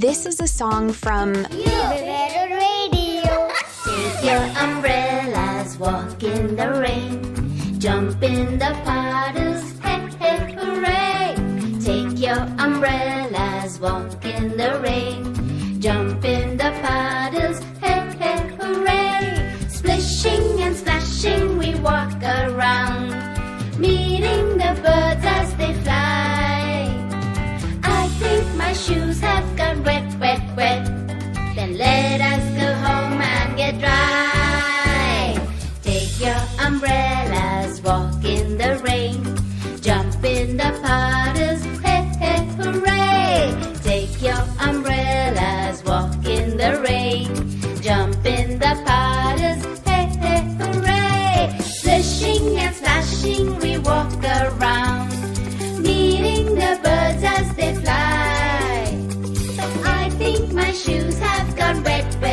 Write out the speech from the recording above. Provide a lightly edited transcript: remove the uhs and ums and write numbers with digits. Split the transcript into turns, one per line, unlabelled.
This is a song from
Radio. Take your umbrellas, walk in the rain, jump in the puddles, hey, hey, hooray! Take your umbrellas, walk in the rain, jump in the puddles, hey, hey, hooray! Splishing and splashing we walk around, meeting the birds as they fly. I think my shoes have gone wet, wet, wet. Then let us go home and get dry. Take your umbrellas, walk in the rain, jump in the puddles, hey, hey, hooray! Take your umbrellas, walk in the rain, jump in the puddles, hey, hey, hooray! Splishing and splashing we walk around, meeting the birds as they fly. I think my shoes have gone wet, wet.